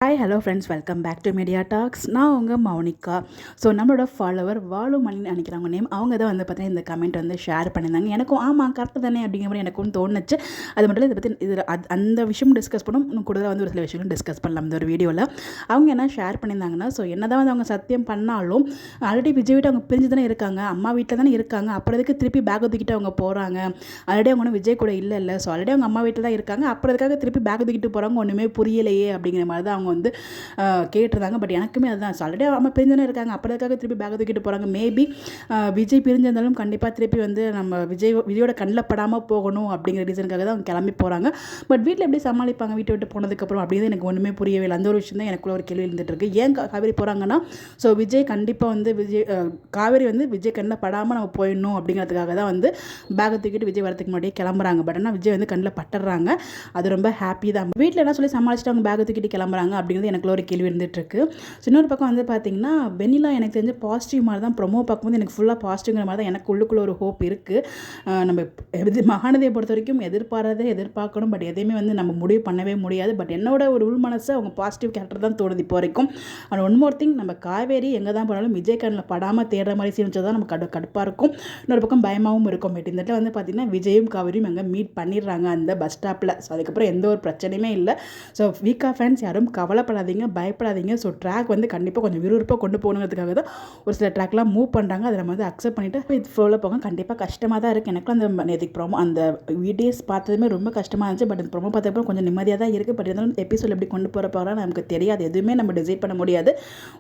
Hi hello friends, welcome back to media talks. நான் உங்கள் Mounika. So நம்மளோட ஃபாலோவர் வாலுமணின்னு நினைக்கிறவங்க நேம், அவங்க தான் வந்து பார்த்தீங்கன்னா இந்த கமெண்ட் வந்து ஷேர் பண்ணியிருந்தாங்க. எனக்கும் ஆமாம் கரெக்டு தானே அப்படிங்கிற மாதிரி எனக்கும் தோணுச்சு. அது மட்டும் இல்லை, இதை பற்றி இதில் அந்த விஷயம் டிஸ்கஸ் பண்ணணும். இன்னும் கூடுதலாக வந்து ஒரு சில விஷயங்களும் டிஸ்கஸ் பண்ணலாம் இந்த ஒரு வீடியோவில். அவங்க என்ன ஷேர் பண்ணியிருந்தாங்கன்னா, ஸோ என்ன தான் வந்து அவங்க சத்தியம் பண்ணாலும் ஆல்ரெடி விஜய் வீட்டு அவங்க பிரிஞ்சு தானே இருக்காங்க, அம்மா வீட்டில் தானே இருக்காங்க. அப்புறம் எதுக்கு திருப்பி பேக் தூக்கிட்டு அவங்க போகிறாங்க? ஆல்ரெடி அவங்க ஒன்றும் விஜய் கூட இல்லை. ஸோ ஆல்ரெடி அவங்க அம்மா வீட்டில் தான் இருக்காங்க, அப்புறம் எதுக்காக திருப்பி பேக் தூக்கிட்டு போகிறாங்க ஒன்றுமே புரியலையே அப்படிங்கிற மாதிரி தான் அவங்க வந்து கேட்டிருந்தாங்க. பட் எனக்குமே அதுதான், ஆல்ரெடி அம்மா பிரிஞ்சுனே இருக்காங்க, அப்புறதுக்காக திருப்பி பேக் தூக்கிட்டு போகிறாங்க. மேபி விஜய் பிரிஞ்சிருந்தாலும் கண்டிப்பாக திருப்பி வந்து நம்ம விஜயோட கண்ணில் படாமல் போகணும் அப்படிங்கிற ரீசனுக்காக தான் அவங்க கிளம்பி போகிறாங்க. பட் வீட்டில் எப்படி சமாளிப்பாங்க வீட்டை விட்டு போனதுக்கப்புறம் அப்படிங்கிறது எனக்கு ஒன்றுமே புரியவே இல்லை. அந்த ஒரு விஷயம் தான் எனக்குள்ள ஒரு கேள்வி இருந்துட்டு இருக்கு. ஏன் காவேரி போகிறாங்கன்னா, ஸோ விஜய் கண்டிப்பாக வந்து காவேரி வந்து விஜய் கண்ணில் படாமல் நம்ம போயிடணும் அப்படிங்கிறதுக்காக தான் வந்து பேக்கை தூக்கிட்டு விஜய் வரதுக்கு முன்னாடியே கிளம்புறாங்க. பட் ஆனால் விஜய் வந்து கண்ணில் பட்டுறாங்க. அது ரொம்ப ஹாப்பி தான். வீட்டில் என்ன சொல்லி சமாளிச்சுட்டு அவங்க பேக்கை தூக்கிட்டு கிளம்புறாங்க அப்படிங்கிறது எனக்குள்ள ஒரு கேள்வி இருந்துகிட்ருக்கு. ஸோ இன்னொரு பக்கம் வந்து பார்த்திங்கன்னா, வெண்ணிலா எனக்கு தெரிஞ்ச பாசிட்டிவ் மாதிரி தான் ப்ரொமோ பார்க்கும்போது எனக்கு ஃபுல்லாக பாசிட்டிவ்ங்கிற மாதிரி தான் எனக்கு உள்ளுக்குள்ள ஒரு ஹோப் இருக்குது. நம்ம மகாநதியை பொறுத்த வரைக்கும் எதிர்பார்க்கணும். பட் எதையுமே வந்து நம்ம முடிவு பண்ணவே முடியாது. பட் என்னோட ஒரு உள் மனசு அவங்க பாசிட்டிவ் கேரக்டர் தான் தோணுது இப்போ வரைக்கும். அண்ட் ஒன் மோர் திங், நம்ம காவேரி எங்கே தான் போனாலும் விஜய் கண்ணில் படாமல் தேடுற மாதிரி சீனிச்சா தான் நம்ம கடுப்பாக இருக்கும். இன்னொரு பக்கம் பயமாகவும் இருக்கும். பட் இந்த இடத்துல வந்து பார்த்திங்கன்னா விஜயும் காவேரியும் எங்கே மீட் பண்ணிடுறாங்க அந்த பஸ் ஸ்டாப்பில். ஸோ அதுக்கப்புறம் எந்த ஒரு பிரச்சனையுமே இல்லை. ஸோ வீக்கா ஃபேன்ஸ் யாரும் கவலைப்படாதீங்க, பயப்படாதீங்க. ஸோ ட்ராக் வந்து கண்டிப்பாக கொஞ்சம் விறுவிறுப்பாக கொண்டு போகணுங்கிறதுக்காக தான் ஒரு சில ட்ராக்லாம் மூவ் பண்ணுறாங்க. அதை நம்ம வந்து அக்செப்ட் பண்ணிவிட்டு இது ஃப்ளோவில் போங்க. கண்டிப்பாக கஷ்டமாக தான் இருக்குது. எனக்கும் அந்த நேற்றுக்கு ப்ரோமோ அந்த வீடியோஸ் பார்த்ததுமே ரொம்ப கஷ்டமாக இருந்துச்சு. பட் இந்த ப்ரோமோ பார்த்தப்போ கொஞ்சம் நிம்மதியாக தான் இருக்குது. பட் இருந்தாலும் எபிசோட் எப்படி கொண்டு போகிற போகிறான்னு நமக்கு தெரியாது. எதுவுமே நம்ம டிசைட் பண்ண முடியாது.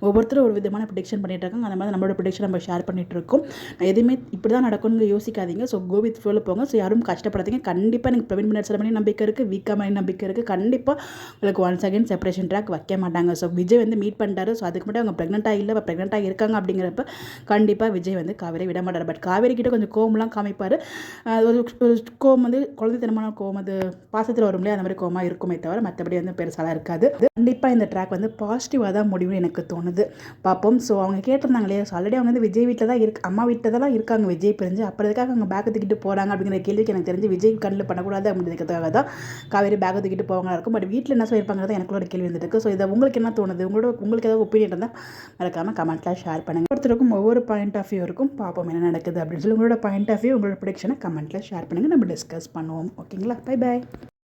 ஒவ்வொருத்தரும் ஒரு விதமான ப்ரிடிக்ஷன் பண்ணிட்டு இருக்காங்க. அந்த மாதிரி நம்மளோட ப்ரிடிக்ஷன் நம்ம ஷேர் பண்ணிட்டு இருக்கோம். எதுவுமே இப்படி தான் நடக்கும்னு யோசிக்காதீங்க. ஸோ கோ வித் ஃப்ளோவில் போங்க. ஸோ யாரும் கஷ்டப்படாதீங்க. கண்டிப்பாக எனக்கு பிரவீன் மினிட்ஸ் பண்ணி நம்பிக்கை இருக்குது, வீக்கா மாதிரி நம்பிக்கை இருக்குது. கண்டிப்பாக உங்களுக்கு ஒன்ஸ் அகைன் செப்பரேஷன் ட்ராக் வைக்க மாட்டாங்க. ஸோ விஜய் வந்து மீட் பண்ணிட்டாரு. ஸோ அதுக்கு மட்டும் அவங்க ப்ரெக்னெண்ட்டாக இல்லை, ப்ரெக்னெண்ட்டாக இருக்காங்க அப்படிங்கிறப்ப கண்டிப்பாக விஜய் வந்து காவேரி விட மாட்டார். பட் காவேரி கிட்ட கொஞ்சம் கோவம்லாம் காமிப்பார். ஒரு கோவம் வந்து குழந்தைத்தனமான கோவம், அது பாசத்தில் வரும் இல்லையா, அந்த மாதிரி கோவமாக இருக்குமே தவிர மற்றபடி வந்து பெருசாலாம் இருக்காது. கண்டிப்பாக இந்த ட்ராக் வந்து பாசிட்டிவாக தான் முடிவுன்னு எனக்கு தோணுது. பார்ப்போம். ஸோ அவங்க கேட்டிருந்தாங்க இல்லையா, ஸோ ஆல்ரெடி அவங்க வந்து விஜய் வீட்டில் தான் அம்மா வீட்டில் தான் இருக்காங்க விஜய் பிரிஞ்சு, அப்புறதுக்காக அவங்க பேக்கை தூக்கிட்டு போகிறாங்க அப்படிங்கிற கேள்விக்கு எனக்கு தெரிஞ்சு விஜய் கண்ணில் பண்ணக்கூடாது அப்படிங்கிறதுக்காக தான் காவேரி பேக்கை தூக்கிட்டு போவாங்களா இருக்கும். பட் வீட்டில் என்ன சொல்லியிருப்பாங்க எனக்கு ஒரு கேள்வி இருந்துருக்கு. ஸோ இதை உங்களுக்கு என்ன தோணுது? உங்களுக்கு ஏதாவது ஒப்பீனியன் இருந்தால் மறக்காமல் கமெண்ட்டில் ஷேர் பண்ணுங்கள். ஒருத்தருக்கும் ஒவ்வொரு பாயிண்ட் ஆஃப் வியூ இருக்கும். பார்ப்போம் என்ன நடக்குது அப்படின்னு சொல்லி உங்களோட பாயிண்ட் ஆஃப் வியூ, உங்களோட ப்ரெடிக்ஷனை கமெண்ட்டில் ஷேர் பண்ணுங்கள். நம்ம டிஸ்கஸ் பண்ணுவோம். ஓகேங்களா? Bye bye.